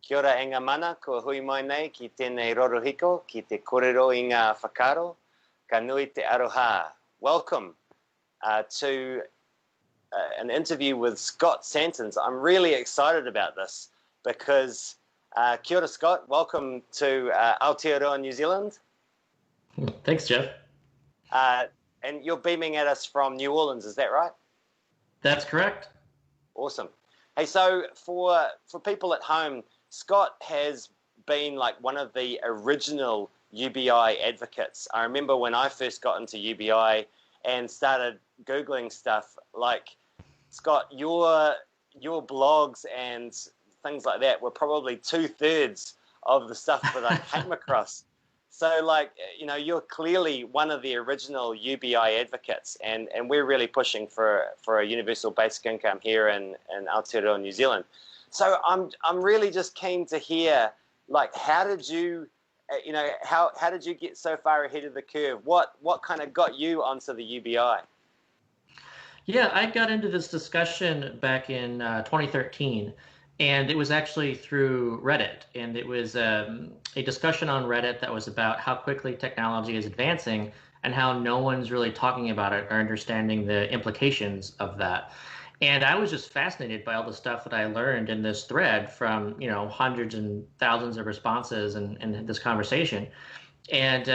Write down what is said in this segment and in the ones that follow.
Kia ora e ngā mana, ko hui mai nei ki tēnei rorohiko, ki te kōrero i ngā whakaro, ka nui te aroha. Welcome to an interview with Scott Santens. I'm really excited about this because, kia ora Scott, welcome to Aotearoa, New Zealand. Thanks, Jeff. And you're beaming at us from New Orleans, is that right? That's correct. Awesome. Hey, so for people at home, Scott has been like one of the original UBI advocates. I remember when I first got into UBI and started Googling stuff, like, Scott, your blogs and things like that were probably 2/3 of the stuff that I came across. So, like, you know, you're clearly one of the original UBI advocates, and we're really pushing for a universal basic income here in Aotearoa, New Zealand. So I'm really just keen to hear, like, how did you, how did you get so far ahead of the curve? What kind of got you onto the UBI? Yeah, I got into this discussion back in 2013, and it was actually through Reddit, and it was a discussion on Reddit that was about how quickly technology is advancing and how no one's really talking about it or understanding the implications of that. And I was just fascinated by all the stuff that I learned in this thread from, hundreds and thousands of responses and this conversation. And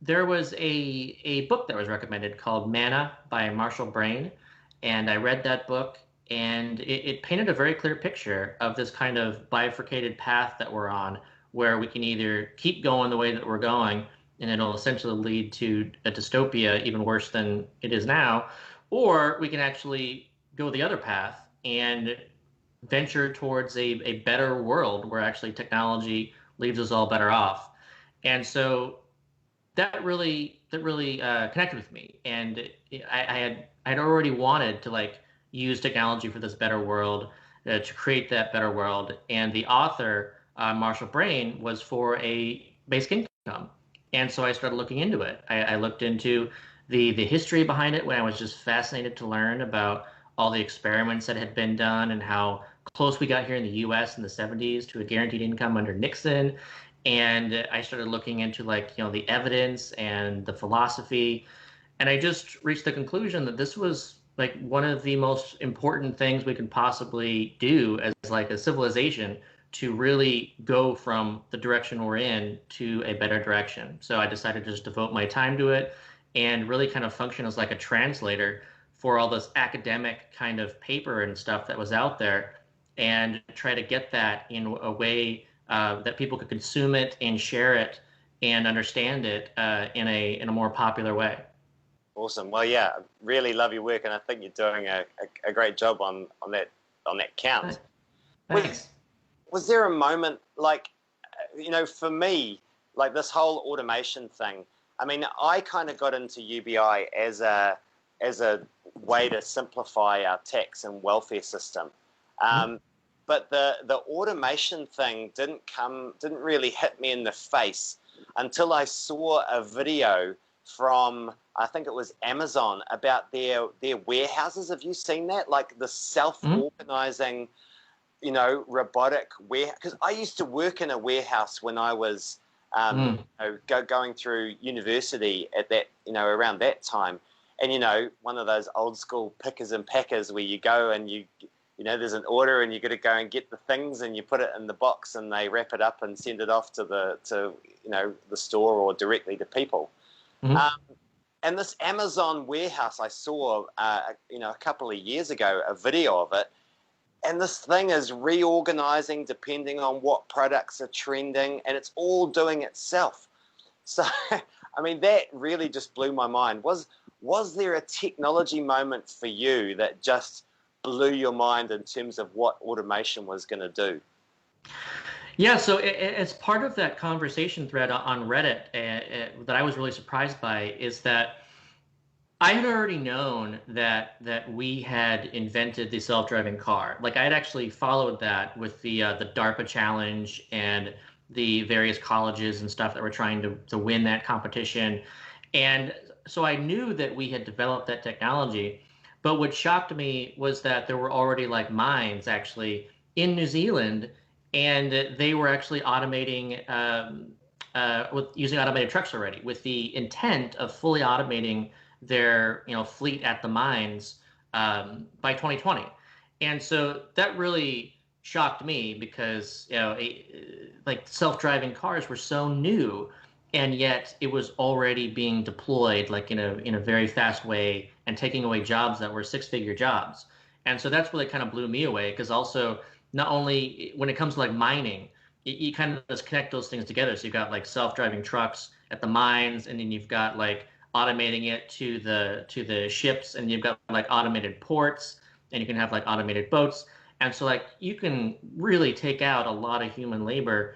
there was a book that was recommended called Mana by Marshall Brain. And I read that book, and it painted a very clear picture of this kind of bifurcated path that we're on, where we can either keep going the way that we're going, and it'll essentially lead to a dystopia even worse than it is now, or we can actually go the other path and venture towards a better world where actually technology leaves us all better off. And so that really connected with me, and I had already wanted to use technology for this better world, to create that better world. And the author, Marshall Brain, was for a basic income, and so I started looking into it. I looked into the history behind it when I was just fascinated to learn about all the experiments that had been done and how close we got here in the U.S. in the 70s to a guaranteed income under Nixon. And I started looking into the evidence and the philosophy. And I just reached the conclusion that this was one of the most important things we could possibly do as a civilization to really go from the direction we're in to a better direction. So I decided to just devote my time to it and really kind of function as a translator for all this academic kind of paper and stuff that was out there, and try to get that in a way that people could consume it and share it and understand it in a more popular way. Awesome. Well, yeah, I really love your work, and I think you're doing a great job on that count. Thanks. Was there a moment, for me, this whole automation thing? I mean, I kind of got into UBI as a way to simplify our tax and welfare system. But the automation thing didn't really hit me in the face until I saw a video from, I think it was Amazon, about their warehouses. Have you seen that? Like the self-organizing, robotic warehouse. Because I used to work in a warehouse when I was going through university at that, around that time. And, one of those old school pickers and packers where you go and there's an order and you got to go and get the things and you put it in the box and they wrap it up and send it off to the store or directly to people. And this Amazon warehouse I saw, a couple of years ago, a video of it, and this thing is reorganizing depending on what products are trending, and it's all doing itself. So, I mean, that really just blew my mind. Was there a technology moment for you that just blew your mind in terms of what automation was going to do? Yeah, so as part of that conversation thread on Reddit that I was really surprised by is that I had already known that we had invented the self-driving car. I had actually followed that with the DARPA challenge and the various colleges and stuff that were trying to win that competition. And so I knew that we had developed that technology. But what shocked me was that there were already mines actually in New Zealand and they were actually automating with using automated trucks already, with the intent of fully automating their fleet at the mines by 2020. And so that really shocked me because like self-driving cars were so new, and yet it was already being deployed like in a very fast way and taking away jobs that were six-figure jobs. And so that's really kind of blew me away, because also not only when it comes to like mining, you kind of just connect those things together. So you've got like self-driving trucks at the mines, and then you've got like automating it to the ships, and you've got like automated ports, and you can have like automated boats. And so like you can really take out a lot of human labor,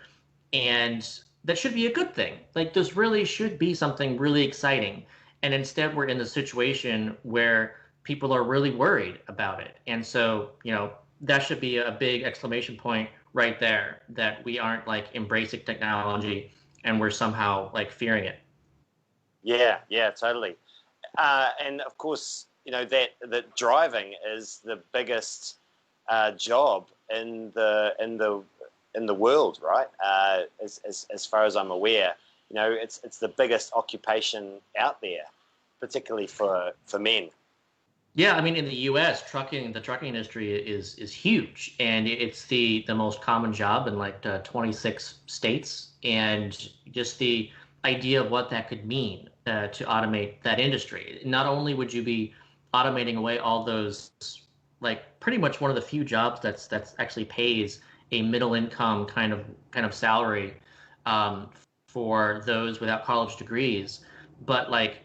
and that should be a good thing. Like this really should be something really exciting. And instead we're in the situation where people are really worried about it. And so, that should be a big exclamation point right there, that we aren't like embracing technology and we're somehow like fearing it. Yeah, totally. And of course, that driving is the biggest job in the world, right? As far as I'm aware, it's the biggest occupation out there, particularly for men. Yeah, I mean, in the U.S., the trucking industry is huge, and it's the most common job in like 26 states, and just the idea of what that could mean to automate that industry. Not only would you be automating away all those, like pretty much one of the few jobs that's actually pays a middle income kind of salary for those without college degrees, but like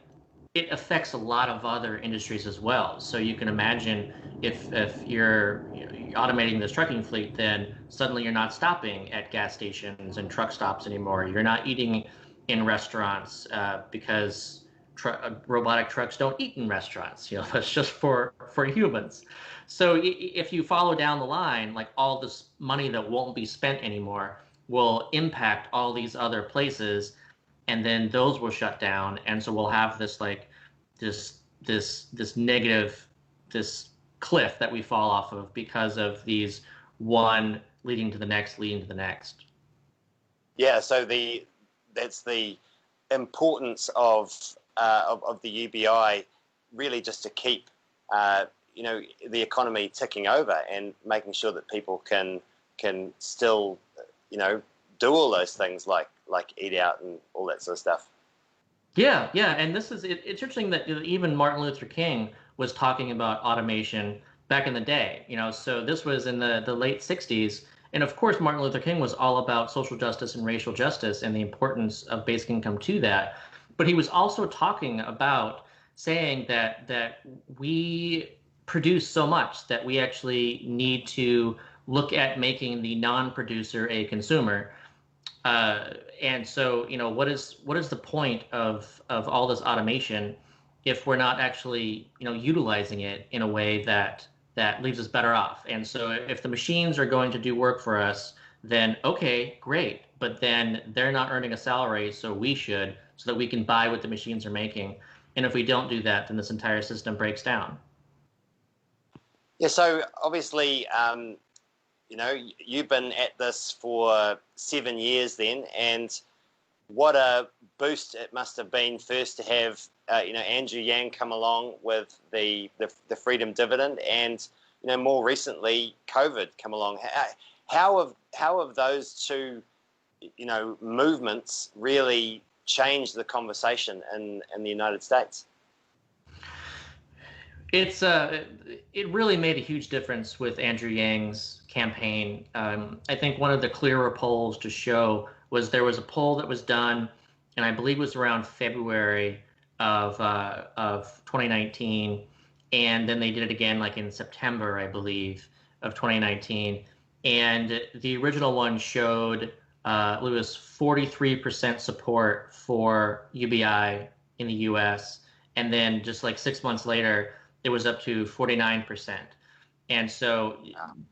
it affects a lot of other industries as well. So you can imagine if you're automating this trucking fleet, then suddenly you're not stopping at gas stations and truck stops anymore. You're not eating in restaurants because robotic trucks don't eat in restaurants. That's just for humans. So if you follow down the line, like all this money that won't be spent anymore will impact all these other places, and then those will shut down, and so we'll have this like this negative, this cliff that we fall off of because of these one leading to the next, leading to the next. Yeah, so that's the importance of the UBI, really just to keep the economy ticking over and making sure that people can still do all those things like eat out and all that sort of stuff. Yeah, and it's interesting that even Martin Luther King was talking about automation back in the day. So this was in the late 60s, and of course Martin Luther King was all about social justice and racial justice and the importance of basic income to that. But he was also talking about saying that we produce so much that we actually need to look at making the non-producer a consumer. And so, what is the point of all this automation if we're not actually, utilizing it in a way that leaves us better off? And so, if the machines are going to do work for us, then okay, great. But then they're not earning a salary, so we should, so that we can buy what the machines are making. And if we don't do that, then this entire system breaks down. Yeah. So obviously, you've been at this for 7 years then, and what a boost it must have been first to have Andrew Yang come along with the freedom dividend, and more recently COVID come along. How have those two movements really changed the conversation in the United States? It really made a huge difference with Andrew Yang's campaign. I think one of the clearer polls to show was there was a poll that was done, and I believe it was around February of 2019, and then they did it again like in September, I believe, of 2019, and the original one showed it was 43% support for UBI in the U.S., and then just like 6 months later, it was up to 49%. And so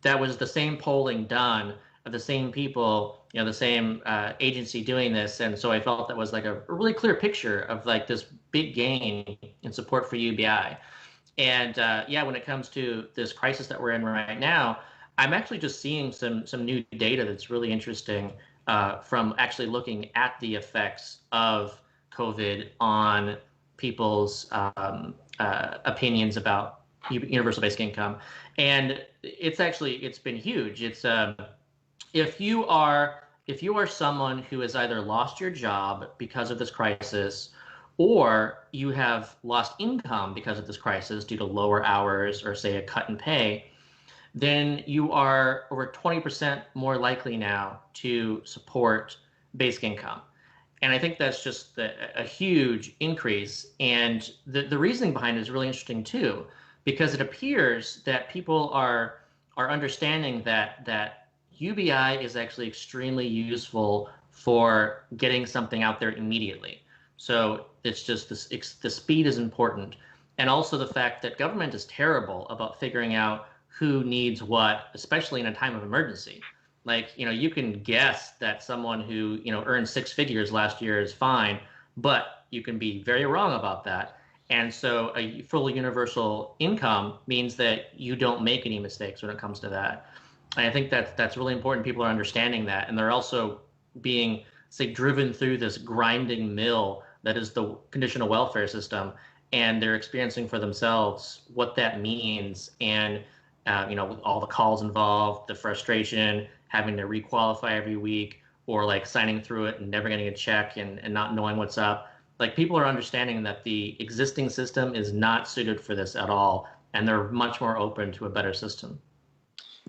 that was the same polling done of the same people, the same agency doing this. And so I felt that was like a really clear picture of like this big gain in support for UBI. And when it comes to this crisis that we're in right now, I'm actually just seeing some new data that's really interesting from actually looking at the effects of COVID on people's opinions about universal basic income, and it's been huge. It's if you are someone who has either lost your job because of this crisis, or you have lost income because of this crisis due to lower hours or say a cut in pay, then you are over 20% more likely now to support basic income. And I think that's just a huge increase. And the reasoning behind it is really interesting too, because it appears that people are understanding that UBI is actually extremely useful for getting something out there immediately. So it's just the speed is important. And also the fact that government is terrible about figuring out who needs what, especially in a time of emergency. Like, you can guess that someone who, earned six figures last year is fine, but you can be very wrong about that. And so a full universal income means that you don't make any mistakes when it comes to that. And I think that's really important. People are understanding that, and they're also being, say, driven through this grinding mill that is the conditional welfare system, and they're experiencing for themselves what that means, and with all the calls involved, the frustration, having to requalify every week, or like signing through it and never getting a check and not knowing what's up. Like, people are understanding that the existing system is not suited for this at all, and they're much more open to a better system.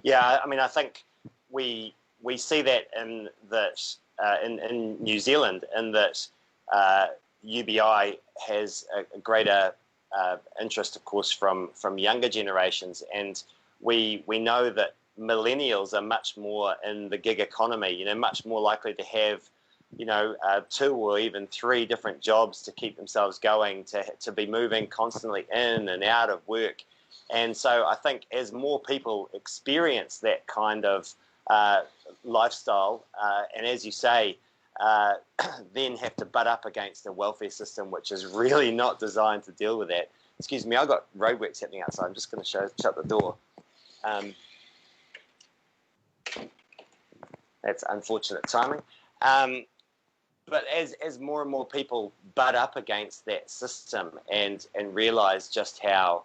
Yeah, I mean, I think we see that in New Zealand, in that UBI has a greater interest, of course, from younger generations, and we know that millennials are much more in the gig economy, much more likely to have, two or even three different jobs to keep themselves going, to be moving constantly in and out of work. And so I think as more people experience that kind of lifestyle, and as you say, then have to butt up against a welfare system which is really not designed to deal with that. Excuse me, I've got roadworks happening outside. I'm just going to shut the door. That's unfortunate timing. But as more and more people butt up against that system and realise just how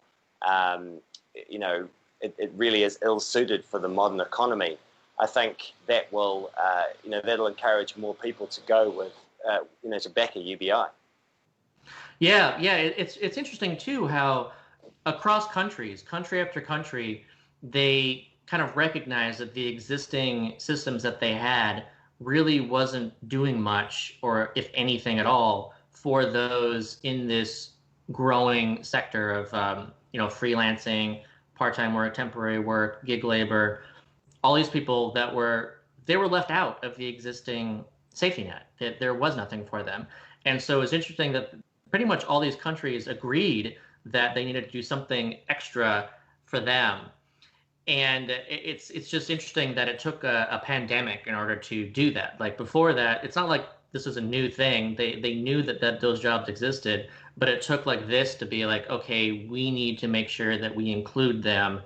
it really is ill-suited for the modern economy, I think that will that'll encourage more people to go with to back a UBI. Yeah, it's interesting too how across countries, country after country, they kind of recognize that the existing systems that they had really wasn't doing much, or if anything at all, for those in this growing sector of freelancing, part-time work, temporary work, gig labor. All these people they were left out of the existing safety net. There was nothing for them. And so it's interesting that pretty much all these countries agreed that they needed to do something extra for them. And it's just interesting that it took a pandemic in order to do that. Like, before that, it's not like this was a new thing. They knew that those jobs existed, but it took like this to be like, okay, we need to make sure that we include them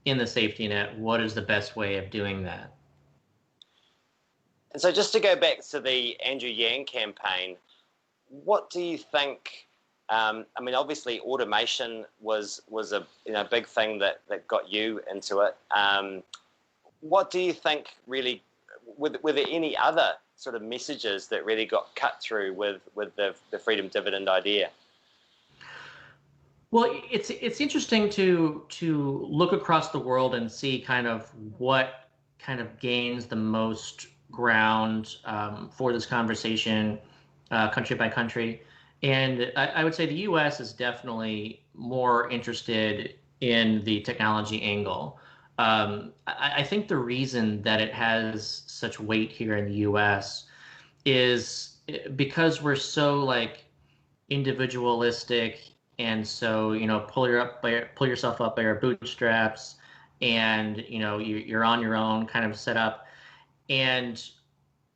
in the safety net. What is the best way of doing that? And so just to go back to the Andrew Yang campaign, what do you think? I mean, obviously, automation was a big thing that got you into it. What do you think really? Were there any other sort of messages that really got cut through with the freedom dividend idea? Well, it's interesting to look across the world and see kind of what kind of gains the most ground for this conversation, country by country. And I would say the U.S. is definitely more interested in the technology angle. I think the reason that it has such weight here in the U.S. is because we're so like individualistic, and so pull yourself up by your bootstraps, and you're on your own kind of setup. And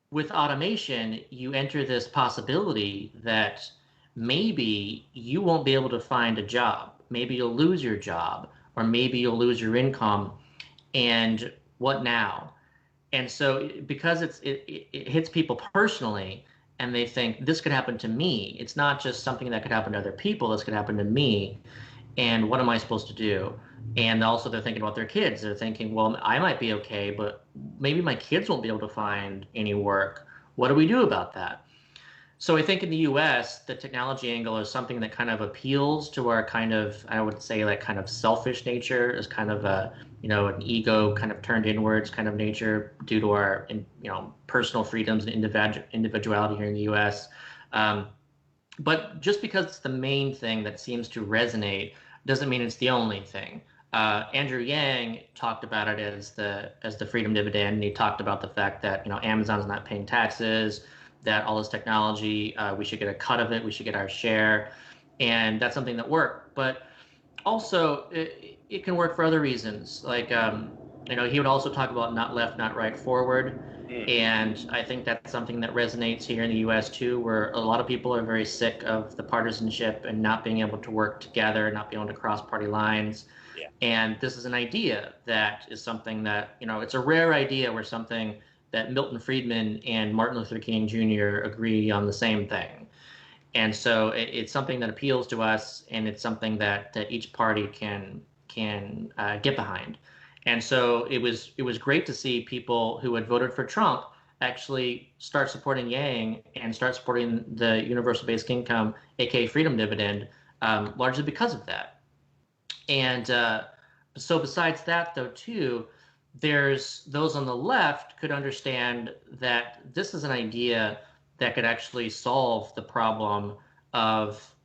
with automation, you enter this possibility that maybe you won't be able to find a job. Maybe you'll lose your job, or maybe you'll lose your income. And what now? And so because it hits people personally, and they think this could happen to me. It's not just something that could happen to other people. This could happen to me. And what am I supposed to do? And also they're thinking about their kids. They're thinking, well, I might be okay, but maybe my kids won't be able to find any work. What do we do about that? So I think in the US, the technology angle is something that kind of appeals to our kind of, I would say, like kind of selfish nature, is kind of a, an ego kind of turned inwards kind of nature due to our, personal freedoms and individuality here in the US. But just because it's the main thing that seems to resonate doesn't mean it's the only thing. Andrew Yang talked about it as the freedom dividend, and he talked about the fact that Amazon's not paying taxes, that all this technology, we should get a cut of it, we should get our share, and that's something that worked. But also, it can work for other reasons. Like, he would also talk about not left, not right, forward. And I think that's something that resonates here in the US too, where a lot of people are very sick of the partisanship and not being able to work together, not being able to cross party lines. Yeah. And this is an idea that is something that, it's a rare idea where something that Milton Friedman and Martin Luther King Jr. agree on the same thing. And so it's something that appeals to us, and it's something that each party can get behind. And so it was great to see people who had voted for Trump actually start supporting Yang and start supporting the universal basic income, aka freedom dividend, largely because of that. And so besides that, though, too, there's those on the left could understand that this is an idea that could actually solve the problem of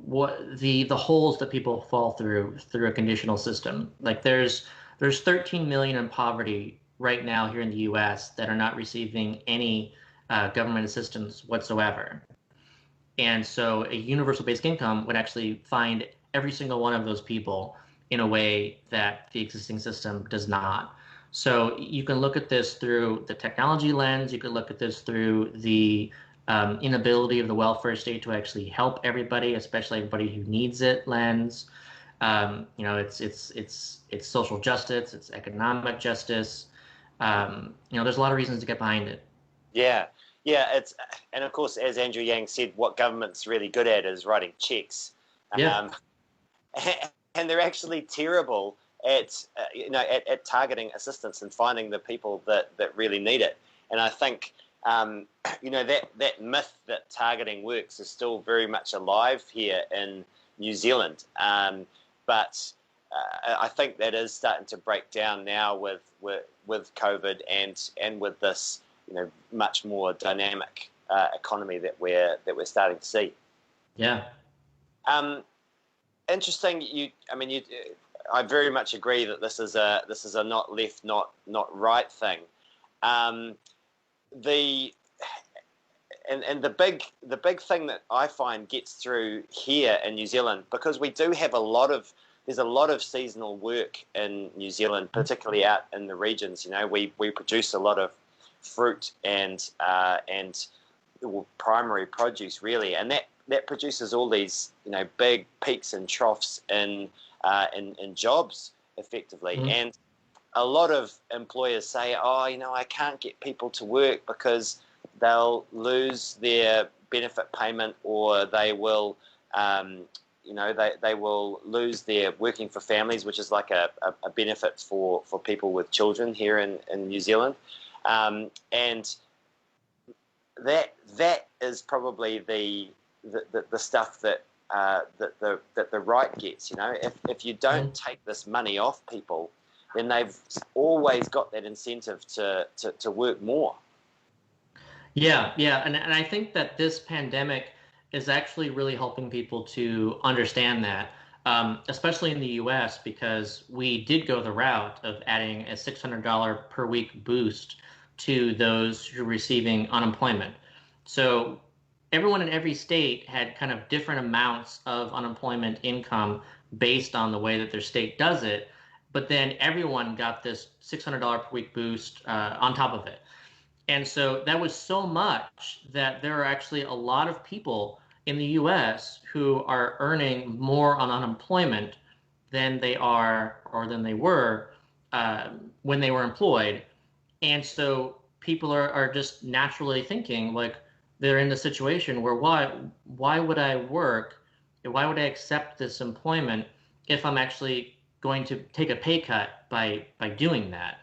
what the holes that people fall through a conditional system. Like there's 13 million in poverty right now here in the US that are not receiving any government assistance whatsoever. And so a universal basic income would actually find every single one of those people in a way that the existing system does not. So you can look at this through the technology lens. You could look at this through the inability of the welfare state to actually help everybody, especially everybody who needs it lens. It's social justice, it's economic justice. There's a lot of reasons to get behind it. Yeah, and of course, as Andrew Yang said, what government's really good at is writing checks. Yeah. And they're actually terrible at targeting assistance and finding the people that really need it. And I think that myth that targeting works is still very much alive here in New Zealand. But I think that is starting to break down now with COVID and with this much more dynamic economy that we're starting to see. Yeah. Interesting. I very much agree that this is a not left, not right thing. The big thing that I find gets through here in New Zealand, because we do have there's a lot of seasonal work in New Zealand, particularly out in the regions. We produce a lot of fruit and primary produce really, and that produces all these big peaks and troughs in jobs effectively. Mm-hmm. And a lot of employers say, I can't get people to work because they'll lose their benefit payment, or they will they will lose their working for families, which is like a benefit for people with children here in New Zealand. And that is probably the stuff that the right gets. If you don't take this money off people, then they've always got that incentive to work more. Yeah, and I think that this pandemic is actually really helping people to understand that, especially in the US, because we did go the route of adding a $600 per week boost to those who are receiving unemployment. So everyone in every state had kind of different amounts of unemployment income based on the way that their state does it, but then everyone got this $600 per week boost on top of it. And so that was so much that there are actually a lot of people in the US who are earning more on unemployment than they are or than they were when they were employed. And so people are just naturally thinking, like, they're in the situation where why would I work? Why would I accept this employment if I'm actually going to take a pay cut by doing that?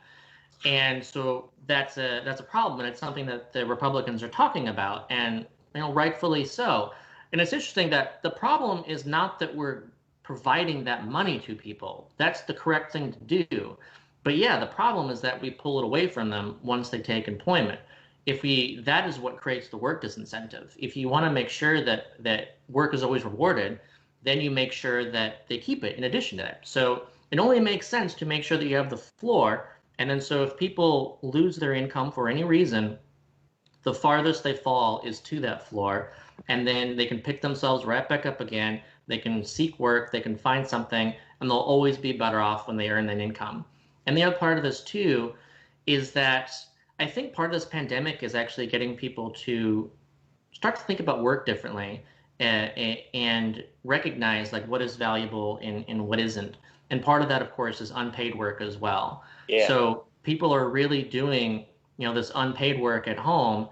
And so that's a problem, and it's something that the Republicans are talking about, and rightfully so. And it's interesting that the problem is not that we're providing that money to people. That's the correct thing to do. But yeah, the problem is that we pull it away from them once they take employment. That is what creates the work disincentive. If you want to make sure that work is always rewarded, then you make sure that they keep it in addition to that. So it only makes sense to make sure that you have the floor. And then so if people lose their income for any reason, the farthest they fall is to that floor. And then they can pick themselves right back up again. They can seek work, they can find something, and they'll always be better off when they earn an income. And the other part of this too is that I think part of this pandemic is actually getting people to start to think about work differently, and recognize like what is valuable and what isn't. And part of that, of course, is unpaid work as well. Yeah. So people are really doing, this unpaid work at home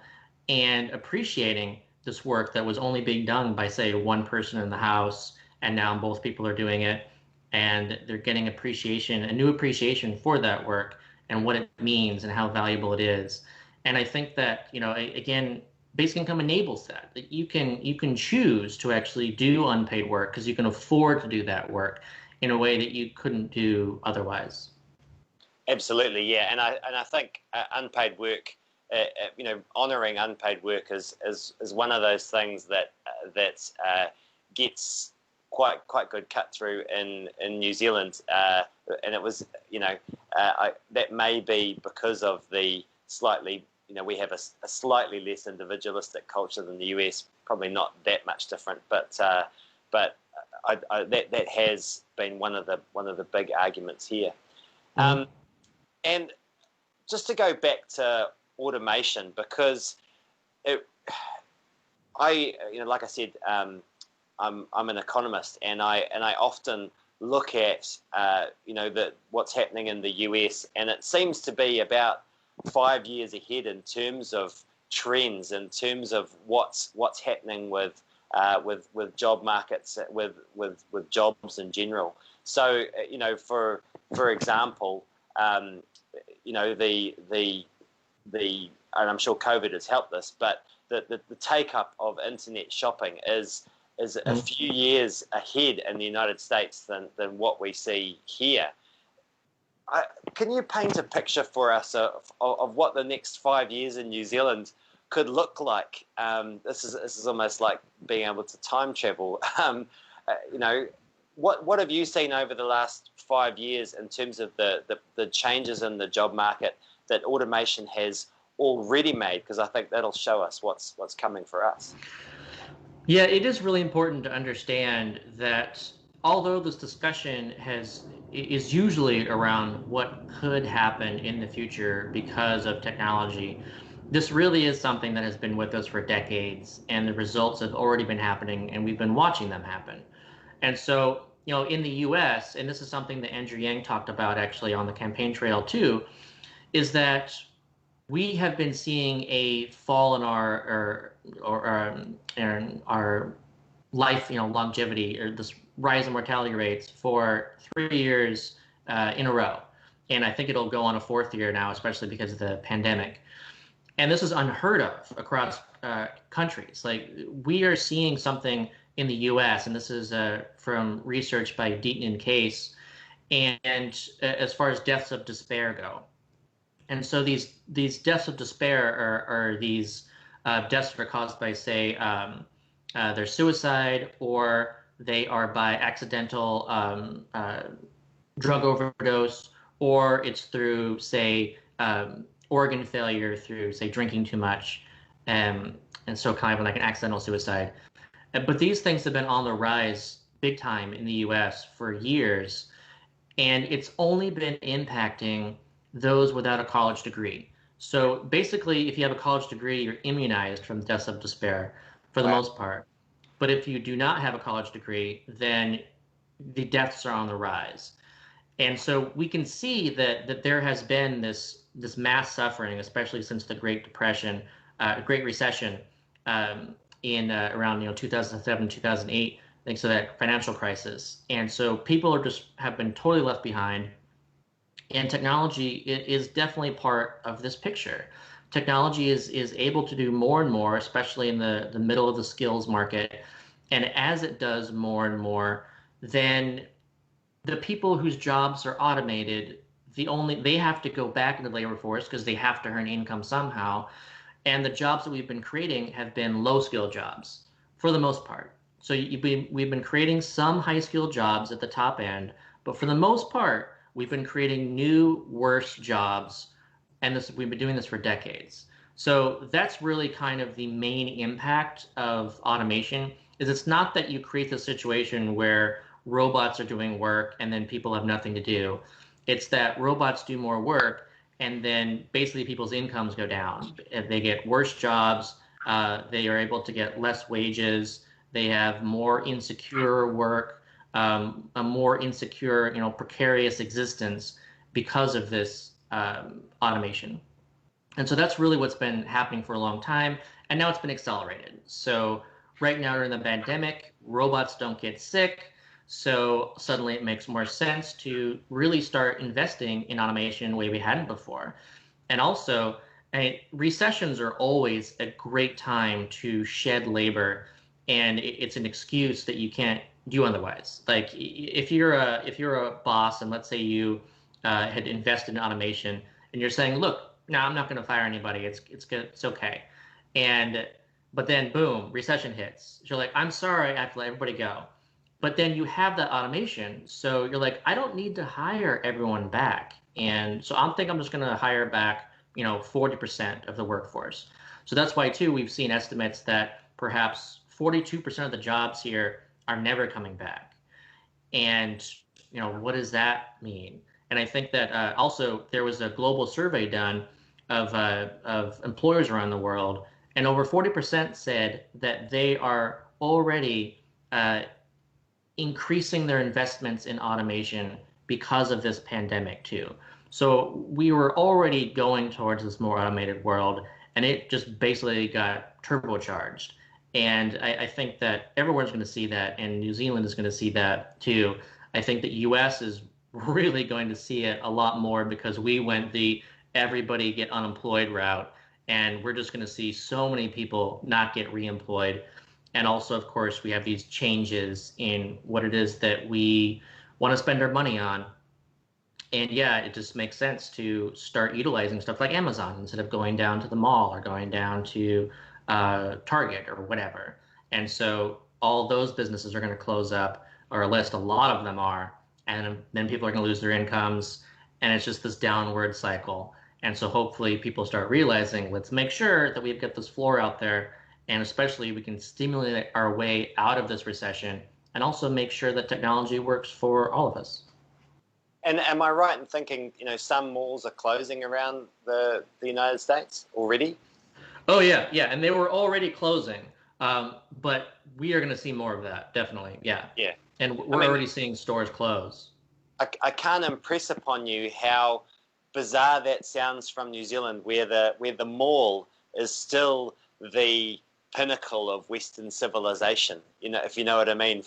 and appreciating this work that was only being done by, say, one person in the house, and now both people are doing it, and they're getting a new appreciation for that work and what it means and how valuable it is. And I think that, again, basic income enables that you can choose to actually do unpaid work because you can afford to do that work in a way that you couldn't do otherwise. Absolutely, yeah, and I think unpaid work, honouring unpaid work is one of those things that gets quite good cut through in New Zealand, and it was that may be because of the slightly we have a slightly less individualistic culture than the US, probably not that much different, but that has been one of the big arguments here. Mm-hmm. And just to go back to automation, because like I said, I'm an economist, and I often look at what's happening in the US, and it seems to be about 5 years ahead in terms of trends, in terms of what's happening with job markets, with jobs in general. So for example, the and I'm sure COVID has helped this, but the take up of internet shopping is a few years ahead in the United States than what we see here. Can you paint a picture for us of what the next 5 years in New Zealand could look like? This is almost like being able to time travel. What have you seen over the last 5 years in terms of the changes in the job market that automation has already made? Because I think that'll show us what's coming for us. Yeah, it is really important to understand that although this discussion is usually around what could happen in the future because of technology, this really is something that has been with us for decades, and the results have already been happening, and we've been watching them happen. And so, in the US, and this is something that Andrew Yang talked about actually on the campaign trail too, is that we have been seeing a fall in our life, longevity, or this rise in mortality rates for 3 years in a row. And I think it'll go on a 4th year now, especially because of the pandemic. And this is unheard of across countries. Like, we are seeing something in the US, and this is from research by Deaton and Case, and as far as deaths of despair go. And so these deaths of despair are these deaths that are caused by, say, their suicide, or they are by accidental drug overdose, or it's through, say, organ failure through, say, drinking too much, and so kind of like an accidental suicide. But these things have been on the rise big time in the US for years, and it's only been impacting those without a college degree. So basically, if you have a college degree, you're immunized from deaths of despair for the most part. But if you do not have a college degree, then the deaths are on the rise. And so we can see that there has been this mass suffering, especially since the Great Depression, Great Recession, in around 2007, 2008, thanks to that financial crisis. And so people have been totally left behind. And technology is definitely part of this picture. Technology is able to do more and more, especially in the middle of the skills market. And as it does more and more, then the people whose jobs are automated, they have to go back into the labor force because they have to earn income somehow. And the jobs that we've been creating have been low skill jobs for the most part. So we've been creating some high skill jobs at the top end, but for the most part, we've been creating new, worse jobs, and we've been doing this for decades. So that's really kind of the main impact of automation. Is it's not that you create this situation where robots are doing work and then people have nothing to do. It's that robots do more work and then basically people's incomes go down. They get worse jobs. They are able to get less wages. They have more insecure work, a more insecure, precarious existence because of this automation. And so that's really what's been happening for a long time. And now it's been accelerated. So right now during the pandemic, robots don't get sick. So suddenly it makes more sense to really start investing in automation in a way we hadn't before. And also, recessions are always a great time to shed labor, and it's an excuse that you can't do otherwise. Like if you're a boss, and let's say you had invested in automation, and you're saying, look, no, I'm not going to fire anybody. It's good. It's okay. But then boom, recession hits. You're like, I'm sorry, I have to let everybody go. But then you have that automation, so you're like, I don't need to hire everyone back, and so I'm just going to hire back 40% of the workforce. So that's why too we've seen estimates that perhaps 42% of the jobs here are never coming back. And what does that mean? And I think that also there was a global survey done of employers around the world, and over 40% said that they are already increasing their investments in automation because of this pandemic too. So we were already going towards this more automated world, and it just basically got turbocharged. And I think that everyone's going to see that, and New Zealand is going to see that too. I think that US is really going to see it a lot more because we went the everybody get unemployed route, and we're just going to see so many people not get reemployed. And also, of course, we have these changes in what it is that we want to spend our money on. And yeah, it just makes sense to start utilizing stuff like Amazon instead of going down to the mall or going down to Target or whatever. And so all those businesses are going to close up, or at least a lot of them are. And then people are going to lose their incomes. And it's just this downward cycle. And so hopefully people start realizing, let's make sure that we've got this floor out there. And especially we can stimulate our way out of this recession and also make sure that technology works for all of us. And am I right in thinking, some malls are closing around the United States already? Oh, yeah, yeah. And they were already closing. But we are going to see more of that, definitely. Yeah. Yeah. And we're already seeing stores close. I can't impress upon you how bizarre that sounds from New Zealand, where the mall is still the pinnacle of Western civilization, if you know what I mean,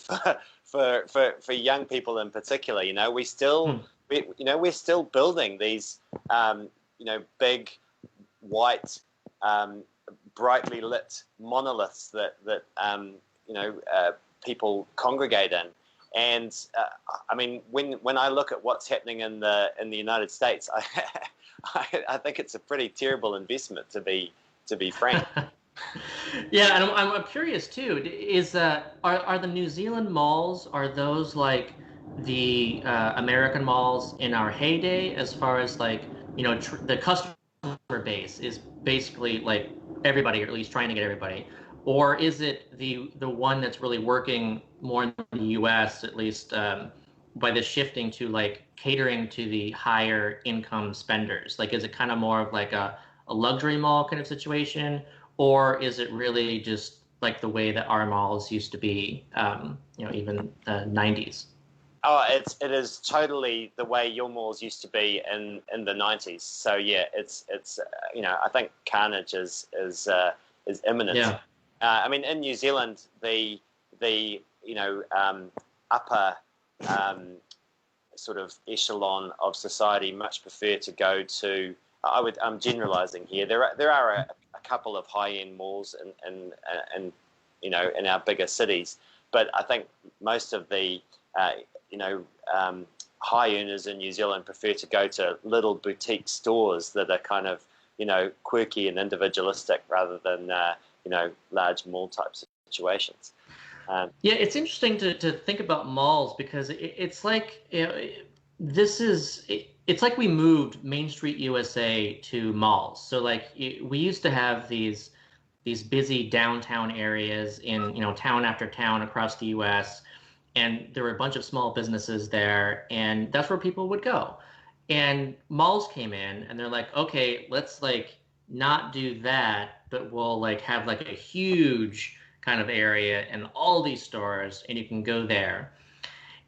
for young people in particular. We're still building these big white brightly lit monoliths that people congregate in. And I mean, when I look at what's happening in the United States, I think it's a pretty terrible investment, to be frank. Yeah, and I'm curious too. Are the New Zealand malls, are those like the American malls in our heyday, as far as like the customer base is basically like everybody, or at least trying to get everybody, or is it the one that's really working more in the U.S. at least by the shifting to like catering to the higher income spenders? Like, is it kind of more of like a luxury mall kind of situation? Or is it really just like the way that our malls used to be, even the 90s? Oh, it is totally the way your malls used to be in the 90s. So yeah, it's I think carnage is imminent. Yeah. I mean, in New Zealand, the upper sort of echelon of society much prefer to go to. I'm generalizing here. There are a couple of high end malls in our bigger cities, but I think most of the high earners in New Zealand prefer to go to little boutique stores that are kind of quirky and individualistic rather than large mall type situations. Yeah, it's interesting to think about malls because it's like it's like we moved Main Street USA to malls. So like we used to have these busy downtown areas in town after town across the U.S. and there were a bunch of small businesses there, and that's where people would go. And malls came in, and they're like, okay, let's like not do that, but we'll like have like a huge kind of area and all these stores, and you can go there.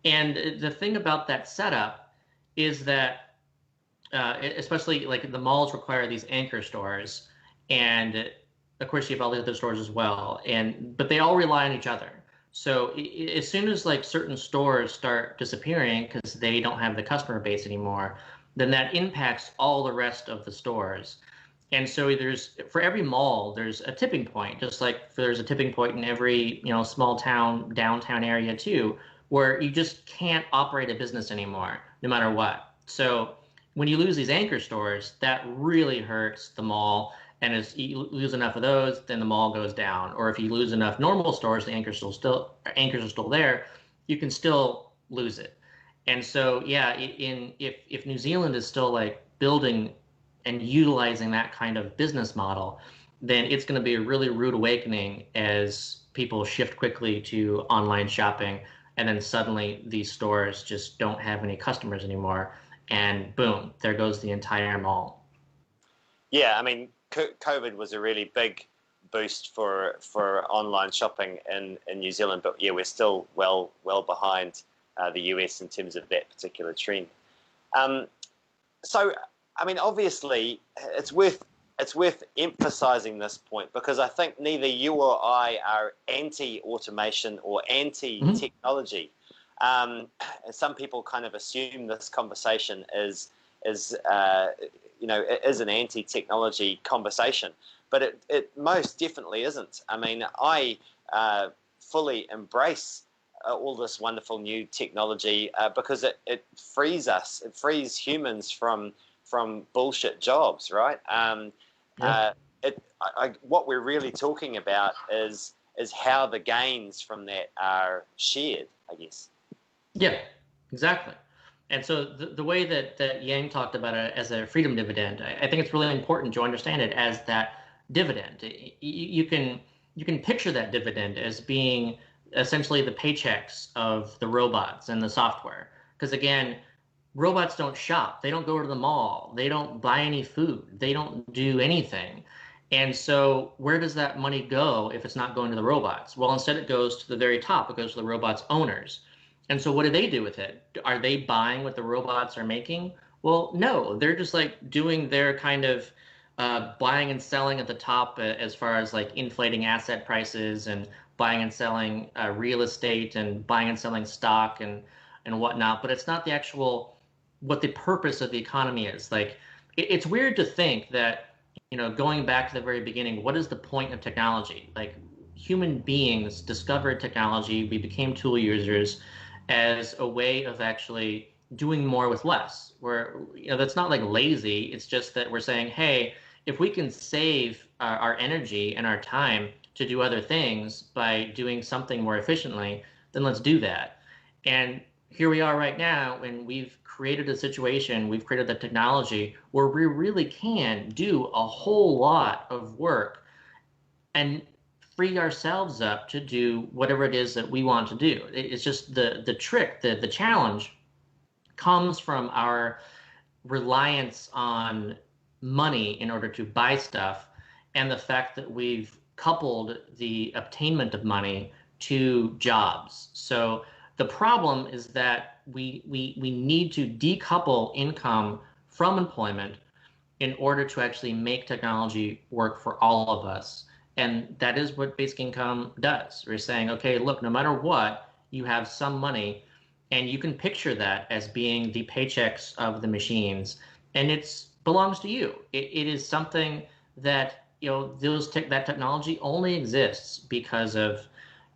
And the thing about that setup is that, especially like the malls require these anchor stores, and of course you have all the other stores as well, but they all rely on each other. So as soon as like certain stores start disappearing because they don't have the customer base anymore, then that impacts all the rest of the stores. And so for every mall, there's a tipping point, just like there's a tipping point in every, small town, downtown area too, where you just can't operate a business anymore, no matter what. So when you lose these anchor stores, that really hurts the mall. And as you lose enough of those, then the mall goes down. Or if you lose enough normal stores, the anchors are still there, you can still lose it. And so, yeah, if New Zealand is still like building and utilizing that kind of business model, then it's going to be a really rude awakening as people shift quickly to online shopping, and then suddenly these stores just don't have any customers anymore, and boom, there goes the entire mall. Yeah, I mean, COVID was a really big boost for online shopping in New Zealand, but yeah, we're still well behind the US in terms of that particular trend. So, I mean, obviously, it's worth emphasizing this point because I think neither you or I are anti-automation or anti-technology. Some people kind of assume this conversation is an anti-technology conversation, but it most definitely isn't. I mean, I fully embrace all this wonderful new technology because it frees us. It frees humans from bullshit jobs, right? What we're really talking about is how the gains from that are shared, I guess. Yeah, exactly. And so the way that Yang talked about it as a freedom dividend, I think it's really important to understand it as that dividend. You can picture that dividend as being essentially the paychecks of the robots and the software. Because again, robots don't shop. They don't go to the mall. They don't buy any food. They don't do anything. And so where does that money go if it's not going to the robots? Well, instead it goes to the very top. It goes to the robots' owners. And so what do they do with it? Are they buying what the robots are making? Well, no, they're just like doing their kind of buying and selling at the top as far as like inflating asset prices and buying and selling real estate and buying and selling stock and whatnot. But it's not the actual what the purpose of the economy is. Like it's weird to think that, going back to the very beginning, what is the point of technology? Like human beings discovered technology. We became tool users as a way of actually doing more with less. That's not like lazy. It's just that we're saying, hey, if we can save our energy and our time to do other things by doing something more efficiently, then let's do that. And here we are right now, and we've created a situation, we've created the technology where we really can do a whole lot of work and free ourselves up to do whatever it is that we want to do. It's just the trick, the challenge comes from our reliance on money in order to buy stuff, and the fact that we've coupled the obtainment of money to jobs. So the problem is that we need to decouple income from employment in order to actually make technology work for all of us. And that is what basic income does. We're saying, okay, look, no matter what, you have some money, and you can picture that as being the paychecks of the machines, and it belongs to you. It is something that, that technology only exists because of,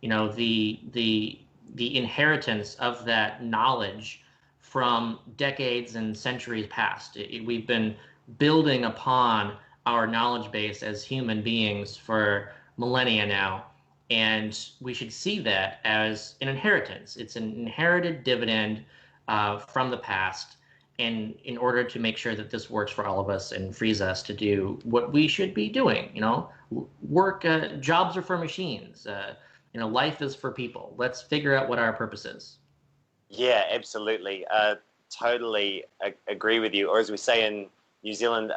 the inheritance of that knowledge from decades and centuries past. We've been building upon our knowledge base as human beings for millennia now, and we should see that as an inheritance. It's an inherited dividend from the past, and in order to make sure that this works for all of us and frees us to do what we should be doing, work, jobs are for machines, life is for people. Let's figure out what our purpose is. Yeah, absolutely. Totally agree with you. Or as we say in New Zealand,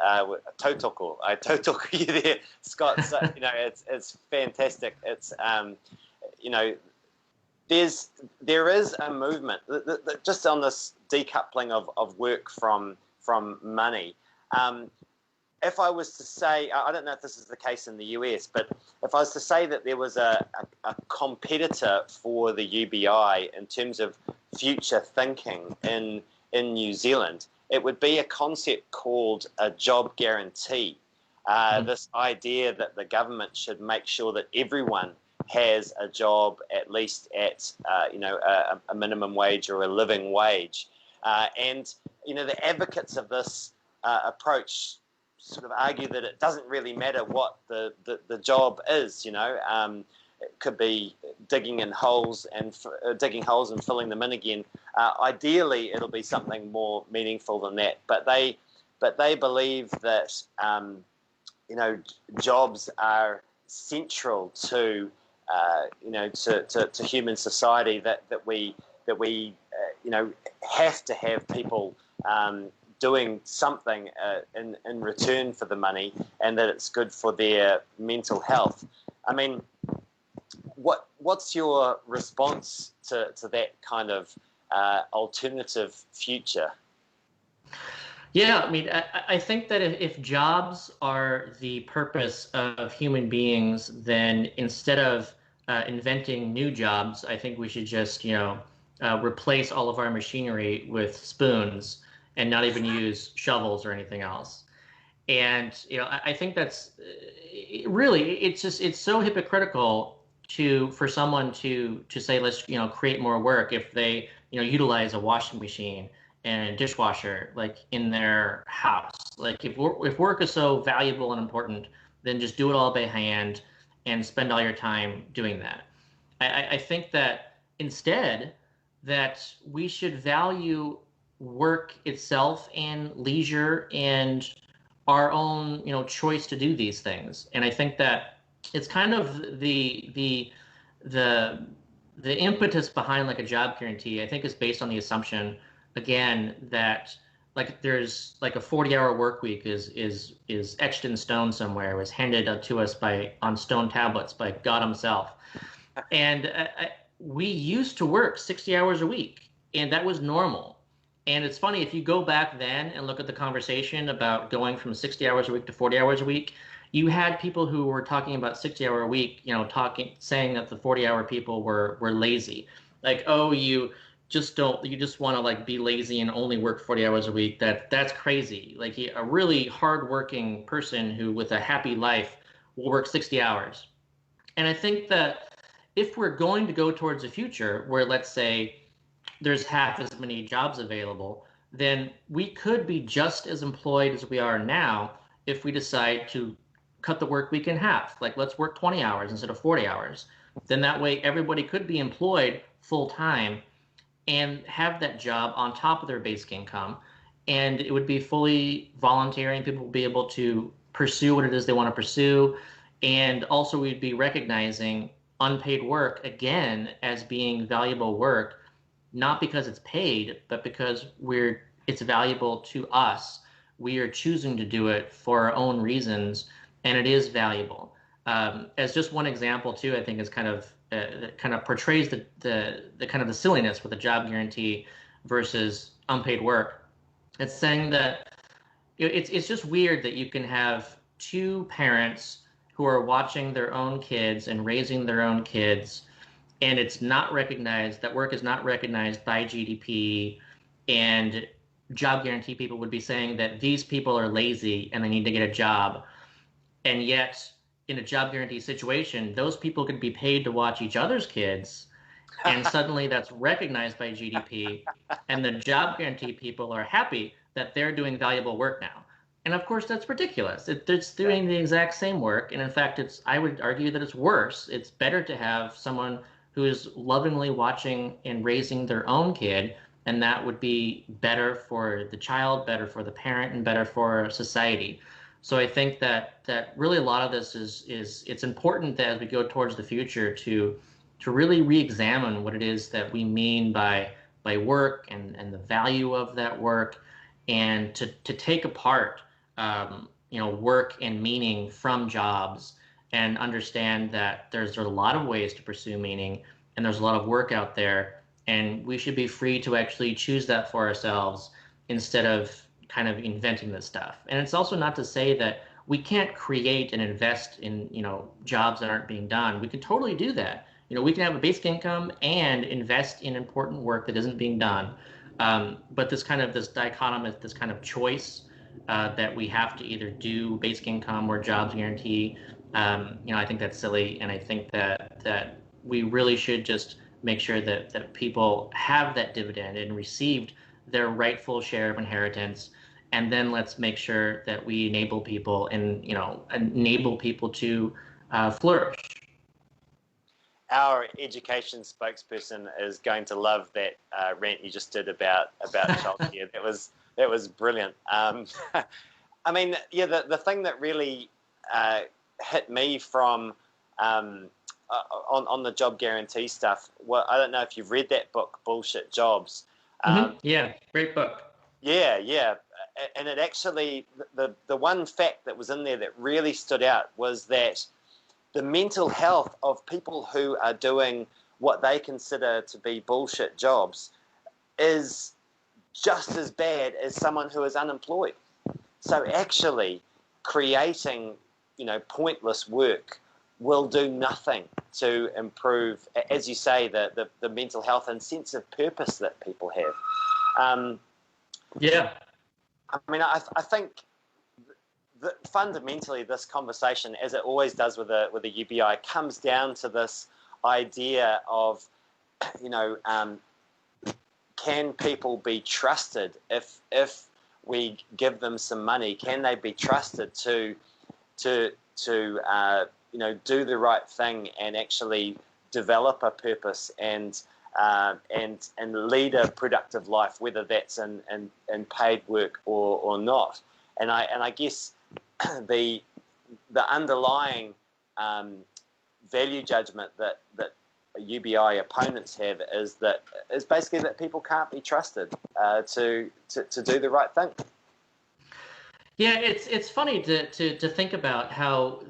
tautoko. I tautoko you there, Scott. So, it's fantastic. It's, there is a movement just on this decoupling of work from money. If I was to say, I don't know if this is the case in the US, but if I was to say that there was a competitor for the UBI in terms of future thinking in New Zealand, it would be a concept called a job guarantee. This idea that the government should make sure that everyone has a job at least at a minimum wage or a living wage. And the advocates of this approach sort of argue that it doesn't really matter what the job is. It could be digging holes and filling them in again. Ideally, it'll be something more meaningful than that. But they believe that jobs are central to to human society. That we have to have people doing something in return for the money, and that it's good for their mental health. I mean, what's your response to that kind of alternative future? Yeah, I mean, I think that if jobs are the purpose of human beings, then instead of inventing new jobs, I think we should just, replace all of our machinery with spoons and not even use shovels or anything else. And, I think that's really, it's so hypocritical for someone to say, let's, create more work if they, utilize a washing machine and dishwasher like in their house. Like if work is so valuable and important, then just do it all by hand and spend all your time doing that. I think that instead that we should value work itself and leisure and our own choice to do these things. And I think that it's kind of the impetus behind like a job guarantee, I think, is based on the assumption, again, that like there's like a 40-hour work week is etched in stone somewhere, was handed to us on stone tablets by God himself. And we used to work 60 hours a week, and that was normal. And it's funny, if you go back then and look at the conversation about going from 60 hours a week to 40 hours a week, you had people who were talking about 60-hour a week, saying that the 40-hour people were lazy. Like, oh, you just want to like be lazy and only work 40 hours a week. That's crazy. Like a really hardworking person who with a happy life will work 60 hours. And I think that if we're going to go towards a future where, let's say, there's half as many jobs available, then we could be just as employed as we are now if we decide to cut the work week in half. Like, let's work 20 hours instead of 40 hours. Then that way everybody could be employed full time and have that job on top of their basic income. And it would be fully voluntary, and people will be able to pursue what it is they want to pursue. And also we'd be recognizing unpaid work again as being valuable work, not because it's paid, but because it's valuable to us. We are choosing to do it for our own reasons, and it is valuable. As just one example too, I think is kind of portrays the kind of the silliness with the job guarantee. versus unpaid work. It's saying that it's just weird that you can have two parents who are watching their own kids and raising their own kids, and it's not recognized, that work is not recognized by GDP, and job guarantee people would be saying that these people are lazy and they need to get a job. And yet, in a job guarantee situation, those people could be paid to watch each other's kids, and suddenly that's recognized by GDP, and the job guarantee people are happy that they're doing valuable work now. And of course, that's ridiculous. It's doing the exact same work, and in fact, I would argue that it's worse. It's better to have someone who is lovingly watching and raising their own kid, and that would be better for the child, better for the parent, and better for society. So I think that really a lot of this is it's important that as we go towards the future to really re-examine what it is that we mean by work and the value of that work, and to take apart work and meaning from jobs, and understand that there's a lot of ways to pursue meaning, and there's a lot of work out there, and we should be free to actually choose that for ourselves instead of kind of inventing this stuff. And it's also not to say that we can't create and invest in jobs that aren't being done. We can totally do that. We can have a basic income and invest in important work that isn't being done. But this dichotomous, this kind of choice that we have to either do basic income or jobs guarantee, I think that's silly. And I think that we really should just make sure that people have that dividend and received their rightful share of inheritance. And then let's make sure that we enable people and enable people to flourish. Our education spokesperson is going to love that rant you just did about childcare. That was brilliant. I mean, yeah, the thing that really hit me from on the job guarantee stuff. Well, I don't know if you've read that book, Bullshit Jobs. Yeah, great book. Yeah, and it actually the one fact that was in there that really stood out was that the mental health of people who are doing what they consider to be bullshit jobs is just as bad as someone who is unemployed. So actually creating, pointless work will do nothing to improve, as you say, the mental health and sense of purpose that people have. Yeah. I mean, I think fundamentally, this conversation, as it always does with a UBI, comes down to this idea of, can people be trusted if we give them some money? Can they be trusted to do the right thing and actually develop a purpose and lead a productive life, whether that's in paid work or not? And I guess the underlying value judgment that UBI opponents have is basically that people can't be trusted to do the right thing. Yeah, it's funny to think about how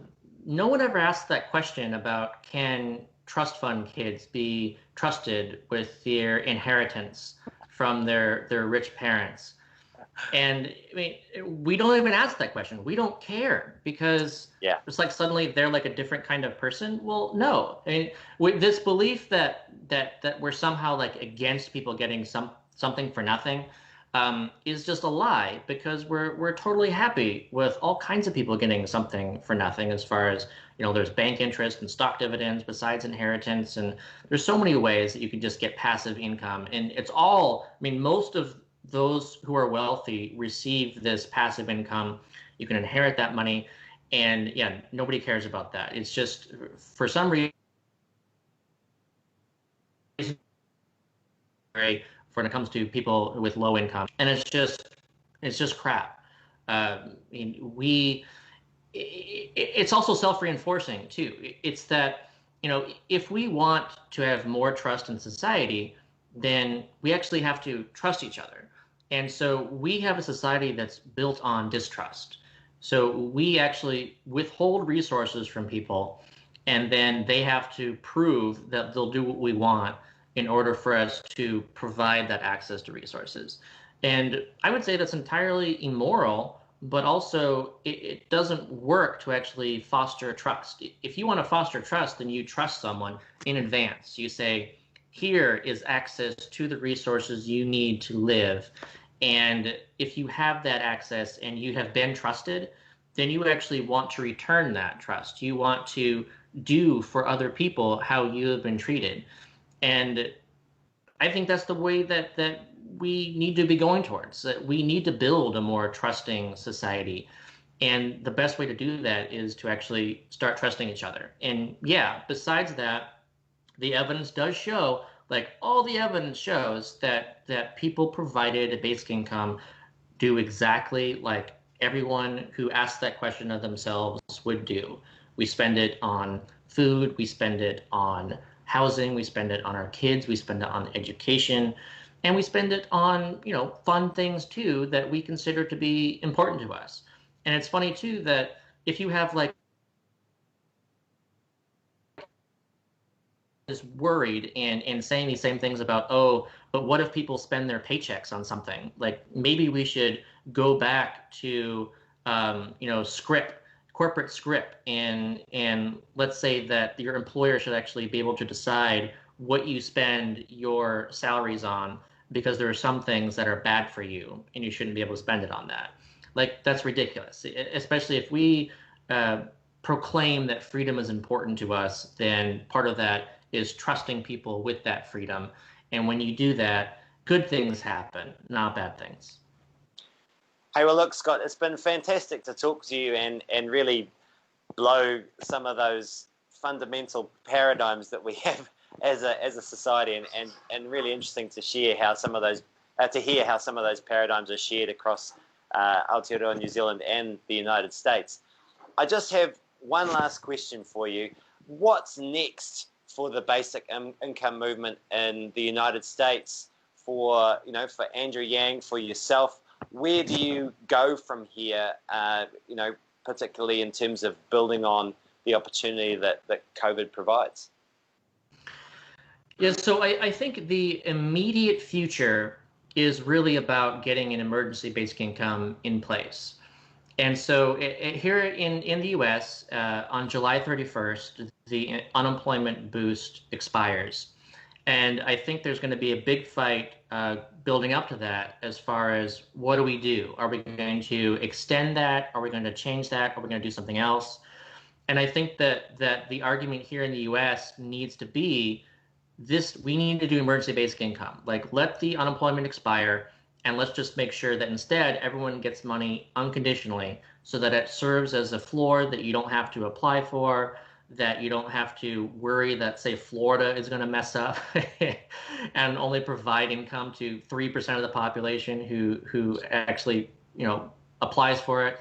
no one ever asked that question about, can trust fund kids be trusted with their inheritance from their rich parents? And I mean, we don't even ask that question. We don't care, because it's like suddenly they're like a different kind of person. Well, no. I mean, with this belief that we're somehow like against people getting something for nothing is just a lie, because we're totally happy with all kinds of people getting something for nothing, as far as there's bank interest and stock dividends besides inheritance, and there's so many ways that you can just get passive income. And it's all, I mean, most of those who are wealthy receive this passive income. You can inherit that money, and nobody cares about that. It's just, for some reason, when it comes to people with low income, and it's just crap. It's also self-reinforcing too. It's that if we want to have more trust in society, then we actually have to trust each other. And so we have a society that's built on distrust. So we actually withhold resources from people, and then they have to prove that they'll do what we want in order for us to provide that access to resources. And I would say that's entirely immoral, but also it doesn't work to actually foster trust. If you want to foster trust, then you trust someone in advance. You say, here is access to the resources you need to live. And if you have that access and you have been trusted, then you actually want to return that trust. You want to do for other people how you have been treated. And I think that's the way that we need to be going towards. That we need to build a more trusting society. And the best way to do that is to actually start trusting each other. And yeah, besides that, the evidence does show, like all the evidence shows that people provided a basic income do exactly like everyone who asked that question of themselves would do. We spend it on food, we spend it on housing, we spend it on our kids, we spend it on education, and we spend it on, fun things too that we consider to be important to us. And it's funny too that if you have like is worried and saying these same things about, oh, but what if people spend their paychecks on something? Like maybe we should go back to corporate script, and let's say that your employer should actually be able to decide what you spend your salaries on, because there are some things that are bad for you and you shouldn't be able to spend it on that. Like that's ridiculous, especially if we proclaim that freedom is important to us. Then part of that is trusting people with that freedom. And when you do that, good things happen, not bad things. Hey, well, look, Scott, it's been fantastic to talk to you and really blow some of those fundamental paradigms that we have as a society, and really interesting to share how some of those to hear how some of those paradigms are shared across Aotearoa, New Zealand and the United States. I just have one last question for you. What's next for the basic income movement in the United States, for Andrew Yang, for yourself? Where do you go from here, particularly in terms of building on the opportunity that COVID provides? Yeah, so I think the immediate future is really about getting an emergency basic income in place. And so here in the US, on July 31st, the unemployment boost expires. And I think there's going to be a big fight building up to that as far as what do we do? Are we going to extend that? Are we going to change that? Are we going to do something else? And I think that the argument here in the US needs to be this: we need to do emergency basic income. Like, let the unemployment expire, and let's just make sure that instead everyone gets money unconditionally, so that it serves as a floor that you don't have to apply for, that you don't have to worry that, say, Florida is going to mess up and only provide income to 3% of the population who actually applies for it.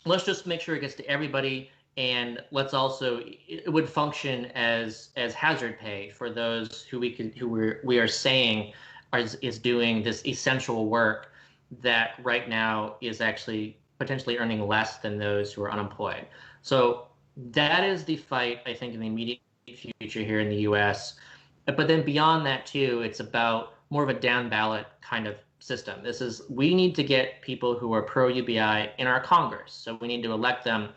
Let's just make sure it gets to everybody, and let's also, it would function as hazard pay for those who we are saying is doing this essential work that right now is actually potentially earning less than those who are unemployed. So that is the fight, I think, in the immediate future here in the US. But then beyond that too, it's about more of a down ballot kind of system. We need to get people who are pro UBI in our Congress. So we need to elect them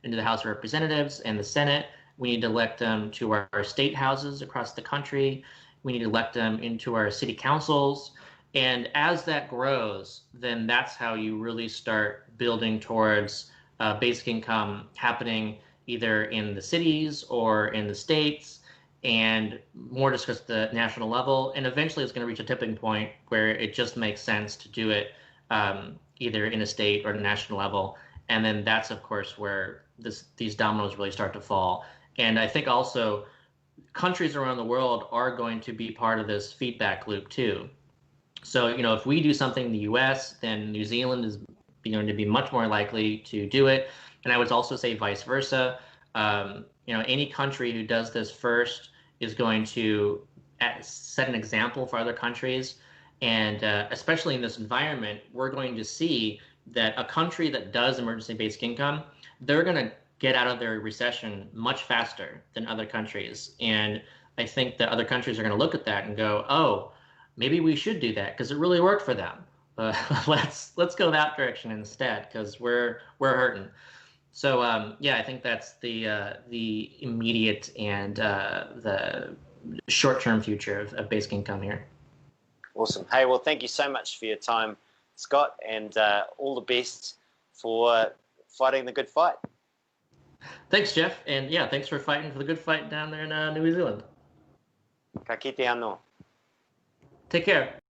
into the House of Representatives and the Senate. We need to elect them to our state houses across the country. We need to elect them into our city councils. And as that grows, then that's how you really start building towards basic income happening either in the cities or in the states, and more discussed at the national level. And eventually it's going to reach a tipping point where it just makes sense to do it either in a state or at a national level. And then that's, of course, where these dominoes really start to fall. And I think also countries around the world are going to be part of this feedback loop too. So, if we do something in the US, then New Zealand is going to be much more likely to do it. And I would also say vice versa. Any country who does this first is going to set an example for other countries. And especially in this environment, we're going to see that a country that does emergency basic income, they're going to get out of their recession much faster than other countries. And I think that other countries are going to look at that and go, oh, maybe we should do that because it really worked for them. Let's go that direction instead because we're hurting. So yeah, I think that's the immediate and the short-term future of basic income here. Awesome. Hey, well, thank you so much for your time, Scott, and all the best for fighting the good fight. Thanks, Jeff, and yeah, thanks for fighting for the good fight down there in New Zealand. Ka kite anō. Take care.